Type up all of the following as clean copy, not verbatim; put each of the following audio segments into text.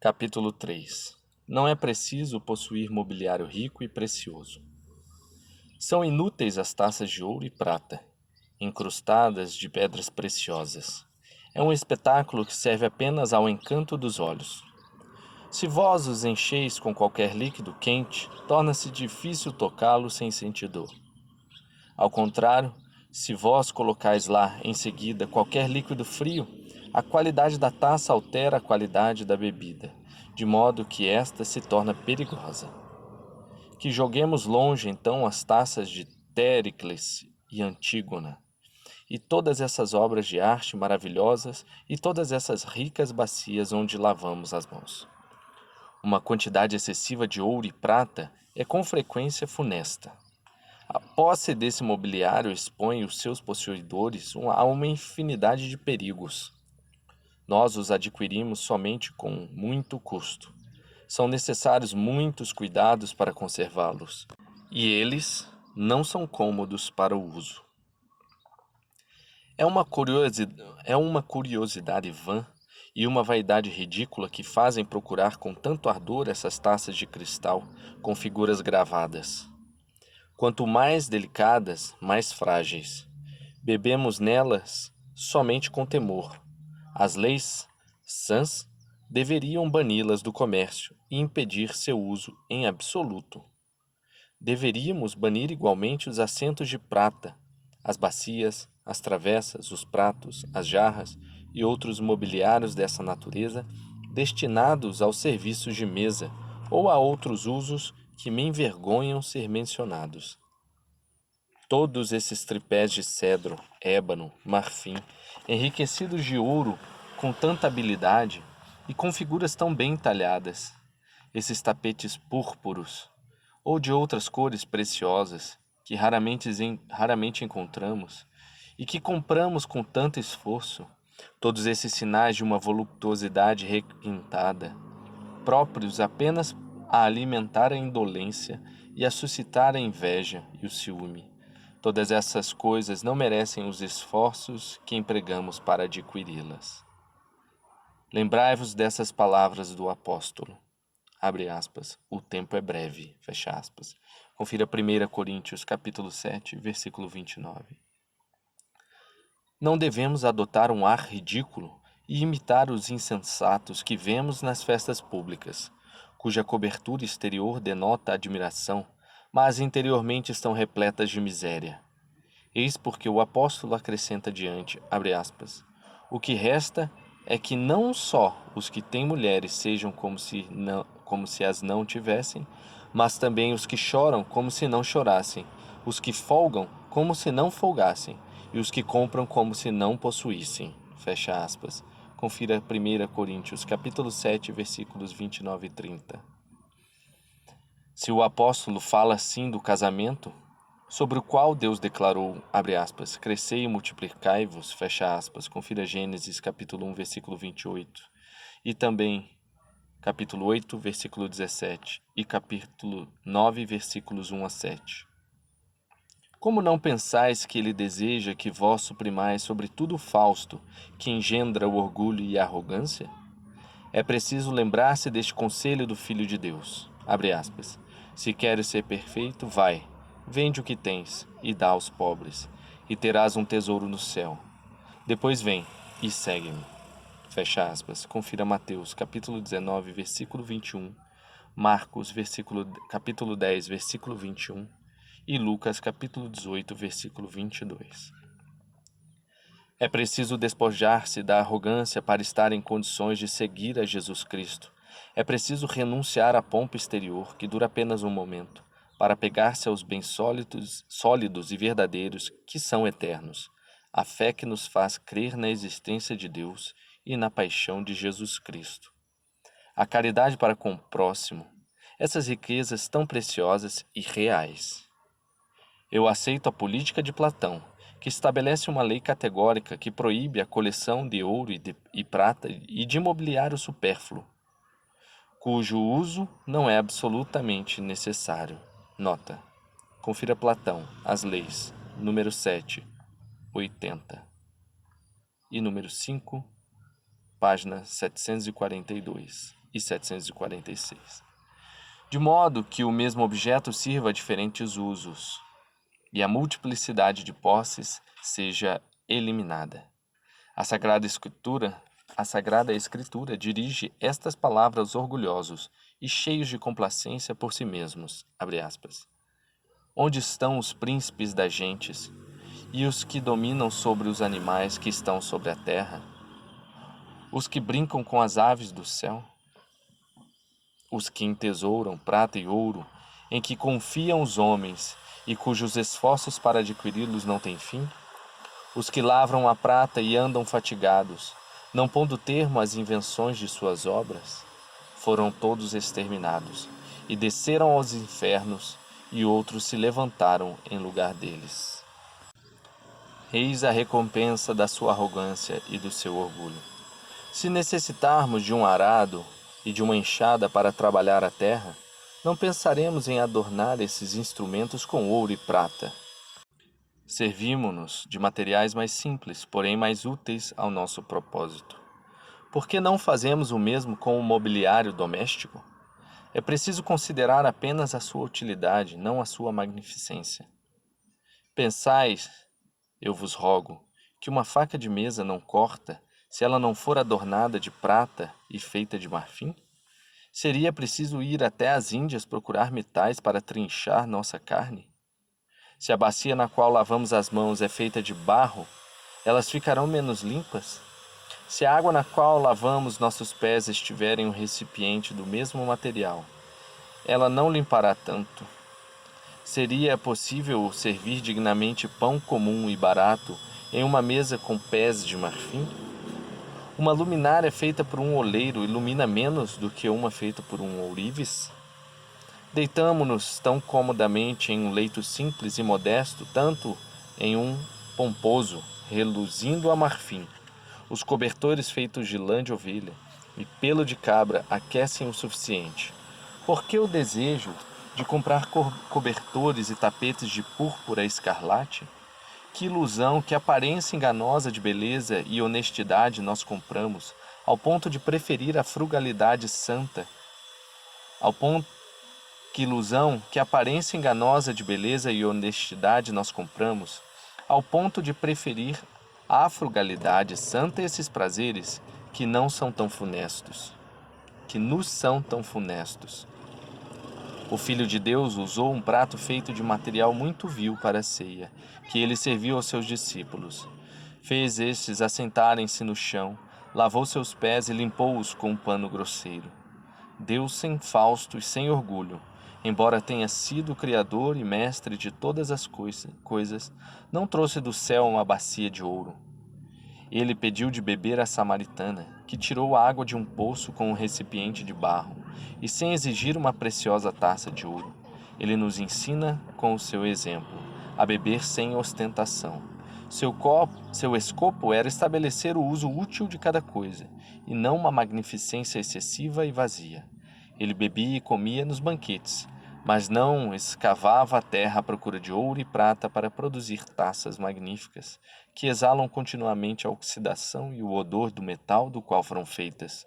Capítulo 3. Não é preciso possuir mobiliário rico e precioso. São inúteis as taças de ouro e prata, incrustadas de pedras preciosas. É um espetáculo que serve apenas ao encanto dos olhos. Se vós os encheis com qualquer líquido quente, torna-se difícil tocá-lo sem sentir dor. Ao contrário, se vós colocais lá em seguida qualquer líquido frio, a qualidade da taça altera a qualidade da bebida, de modo que esta se torna perigosa. Que joguemos longe então as taças de Péricles e Antígona, e todas essas obras de arte maravilhosas e todas essas ricas bacias onde lavamos as mãos. Uma quantidade excessiva de ouro e prata é com frequência funesta. A posse desse mobiliário expõe os seus possuidores a uma infinidade de perigos. Nós os adquirimos somente com muito custo. São necessários muitos cuidados para conservá-los, e eles não são cômodos para o uso. É uma curiosidade vã e uma vaidade ridícula que fazem procurar com tanto ardor essas taças de cristal com figuras gravadas. Quanto mais delicadas, mais frágeis. Bebemos nelas somente com temor. As leis sãs deveriam bani-las do comércio e impedir seu uso em absoluto. Deveríamos banir igualmente os assentos de prata, as bacias, as travessas, os pratos, as jarras e outros mobiliários dessa natureza destinados aos serviços de mesa ou a outros usos que me envergonham ser mencionados. Todos esses tripés de cedro, ébano, marfim, enriquecidos de ouro com tanta habilidade e com figuras tão bem talhadas, esses tapetes púrpuros ou de outras cores preciosas que raramente encontramos e que compramos com tanto esforço, todos esses sinais de uma voluptuosidade requintada, próprios apenas a alimentar a indolência e a suscitar a inveja e o ciúme. Todas essas coisas não merecem os esforços que empregamos para adquiri-las. Lembrai-vos dessas palavras do apóstolo. Abre aspas, o tempo é breve, fecha aspas. Confira 1 Coríntios, capítulo 7, versículo 29. Não devemos adotar um ar ridículo e imitar os insensatos que vemos nas festas públicas, cuja cobertura exterior denota admiração, mas interiormente estão repletas de miséria. Eis porque o apóstolo acrescenta adiante, abre aspas, o que resta é que não só os que têm mulheres sejam como se as não tivessem, mas também os que choram como se não chorassem, os que folgam como se não folgassem, e os que compram como se não possuíssem. Fecha aspas. Confira 1 Coríntios, capítulo 7, versículos 29 e 30. Se o apóstolo fala assim do casamento, sobre o qual Deus declarou, abre aspas, crescei e multiplicai-vos, fecha aspas, confira Gênesis capítulo 1, versículo 28, e também capítulo 8, versículo 17, e capítulo 9, versículos 1 a 7. Como não pensais que ele deseja que vós suprimais sobretudo o fausto, que engendra o orgulho e a arrogância? É preciso lembrar-se deste conselho do Filho de Deus, abre aspas, se queres ser perfeito, vai, vende o que tens e dá aos pobres, e terás um tesouro no céu. Depois vem e segue-me. Fecha aspas. Confira Mateus, capítulo 19, versículo 21, Marcos, capítulo 10, versículo 21 e Lucas, capítulo 18, versículo 22. É preciso despojar-se da arrogância para estar em condições de seguir a Jesus Cristo. É preciso renunciar à pompa exterior, que dura apenas um momento, para pegar-se aos bens sólidos e verdadeiros que são eternos. A fé que nos faz crer na existência de Deus e na paixão de Jesus Cristo. A caridade para com o próximo, essas riquezas tão preciosas e reais. Eu aceito a política de Platão, que estabelece uma lei categórica que proíbe a coleção de ouro e prata e de mobiliário supérfluo, cujo uso não é absolutamente necessário. Nota. Confira Platão, As Leis, número 7, 80. E número 5, página 742. e 746. De modo que o mesmo objeto sirva a diferentes usos e a multiplicidade de posses seja eliminada. A Sagrada Escritura dirige estas palavras aos orgulhosos e cheios de complacência por si mesmos, abre aspas. Onde estão os príncipes das gentes e os que dominam sobre os animais que estão sobre a terra? Os que brincam com as aves do céu? Os que entesouram prata e ouro, em que confiam os homens e cujos esforços para adquiri-los não têm fim? Os que lavram a prata e andam fatigados, não pondo termo às invenções de suas obras? Foram todos exterminados, e desceram aos infernos, e outros se levantaram em lugar deles. Eis a recompensa da sua arrogância e do seu orgulho. Se necessitarmos de um arado e de uma enxada para trabalhar a terra, não pensaremos em adornar esses instrumentos com ouro e prata. Servimo-nos de materiais mais simples, porém mais úteis ao nosso propósito. Por que não fazemos o mesmo com o mobiliário doméstico? É preciso considerar apenas a sua utilidade, não a sua magnificência. Pensais, eu vos rogo, que uma faca de mesa não corta se ela não for adornada de prata e feita de marfim? Seria preciso ir até as Índias procurar metais para trinchar nossa carne? Se a bacia na qual lavamos as mãos é feita de barro, elas ficarão menos limpas? Se a água na qual lavamos nossos pés estiver em um recipiente do mesmo material, ela não limpará tanto. Seria possível servir dignamente pão comum e barato em uma mesa com pés de marfim? Uma luminária feita por um oleiro ilumina menos do que uma feita por um ourives? Deitamo-nos tão comodamente em um leito simples e modesto, tanto em um pomposo, reluzindo a marfim. Os cobertores feitos de lã de ovelha e pelo de cabra aquecem o suficiente. Por que o desejo de comprar cobertores e tapetes de púrpura escarlate? Que ilusão, que aparência enganosa de beleza e honestidade nós compramos, ao ponto de preferir a frugalidade santa. Que ilusão, que aparência enganosa de beleza e honestidade nós compramos, ao ponto de preferir a frugalidade santa esses prazeres que não são tão funestos, que nos são tão funestos. O Filho de Deus usou um prato feito de material muito vil para a ceia, que ele serviu aos seus discípulos. Fez estes assentarem-se no chão, lavou seus pés e limpou-os com um pano grosseiro. Deus sem fausto e sem orgulho, embora tenha sido o Criador e Mestre de todas as coisas, não trouxe do céu uma bacia de ouro. Ele pediu de beber à samaritana, que tirou a água de um poço com um recipiente de barro, e sem exigir uma preciosa taça de ouro. Ele nos ensina, com o seu exemplo, a beber sem ostentação. Seu escopo era estabelecer o uso útil de cada coisa, e não uma magnificência excessiva e vazia. Ele bebia e comia nos banquetes, mas não escavava a terra à procura de ouro e prata para produzir taças magníficas, que exalam continuamente a oxidação e o odor do metal do qual foram feitas.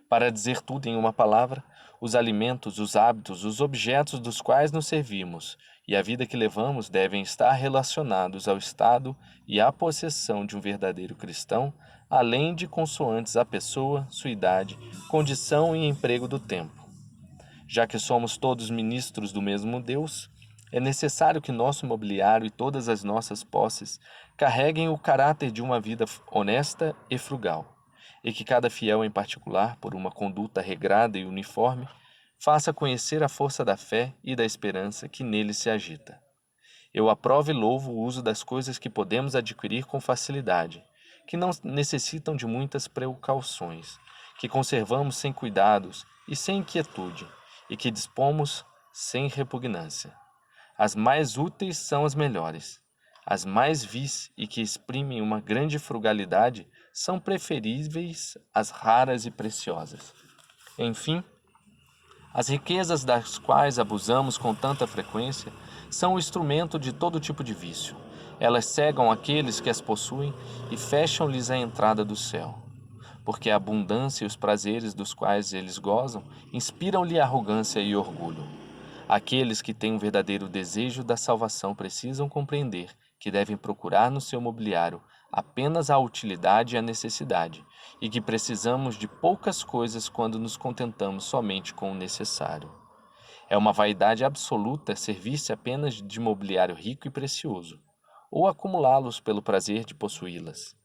Para dizer tudo em uma palavra, os alimentos, os hábitos, os objetos dos quais nos servimos e a vida que levamos devem estar relacionados ao estado e à possessão de um verdadeiro cristão, além de consoantes à pessoa, sua idade, condição e emprego do tempo. Já que somos todos ministros do mesmo Deus, é necessário que nosso mobiliário e todas as nossas posses carreguem o caráter de uma vida honesta e frugal, e que cada fiel em particular, por uma conduta regrada e uniforme, faça conhecer a força da fé e da esperança que nele se agita. Eu aprovo e louvo o uso das coisas que podemos adquirir com facilidade, que não necessitam de muitas precauções, que conservamos sem cuidados e sem inquietude, e que dispomos sem repugnância. As mais úteis são as melhores. As mais vis e que exprimem uma grande frugalidade são preferíveis às raras e preciosas. Enfim, as riquezas das quais abusamos com tanta frequência são o instrumento de todo tipo de vício. Elas cegam aqueles que as possuem e fecham-lhes a entrada do céu. porque a abundância e os prazeres dos quais eles gozam inspiram-lhe arrogância e orgulho. Aqueles que têm um verdadeiro desejo da salvação precisam compreender que devem procurar no seu mobiliário apenas a utilidade e a necessidade, e que precisamos de poucas coisas quando nos contentamos somente com o necessário. É uma vaidade absoluta servir-se apenas de mobiliário rico e precioso, ou acumulá-los pelo prazer de possuí-las,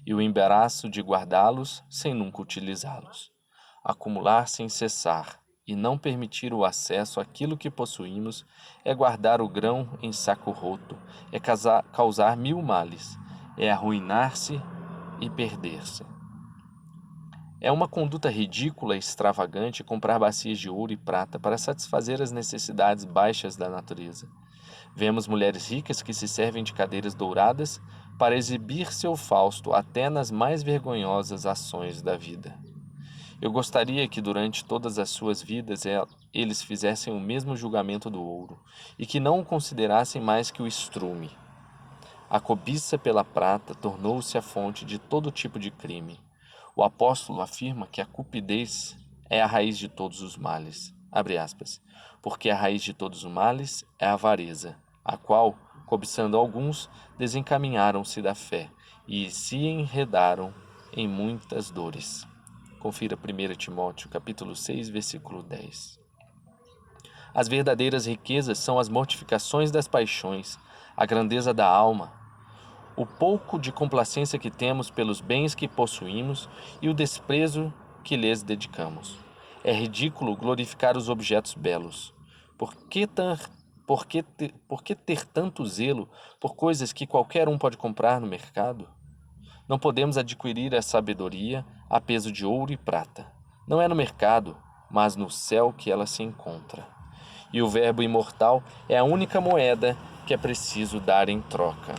e o embaraço de guardá-los sem nunca utilizá-los. Acumular sem cessar e não permitir o acesso àquilo que possuímos é guardar o grão em saco roto, é causar mil males, é arruinar-se e perder-se. É uma conduta ridícula e extravagante comprar bacias de ouro e prata para satisfazer as necessidades baixas da natureza. Vemos mulheres ricas que se servem de cadeiras douradas para exibir seu Fausto até nas mais vergonhosas ações da vida. Eu gostaria que durante todas as suas vidas eles fizessem o mesmo julgamento do ouro, e que não o considerassem mais que o estrume. A cobiça pela prata tornou-se a fonte de todo tipo de crime. O apóstolo afirma que a cupidez é a raiz de todos os males, abre aspas, porque a raiz de todos os males é a avareza, a qual, cobiçando alguns, desencaminharam-se da fé e se enredaram em muitas dores. Confira 1 Timóteo, capítulo 6, versículo 10. As verdadeiras riquezas são as mortificações das paixões, a grandeza da alma, o pouco de complacência que temos pelos bens que possuímos e o desprezo que lhes dedicamos. É ridículo glorificar os objetos belos. Por que ter tanto zelo por coisas que qualquer um pode comprar no mercado? Não podemos adquirir a sabedoria a peso de ouro e prata. Não é no mercado, mas no céu que ela se encontra. E o Verbo imortal é a única moeda que é preciso dar em troca.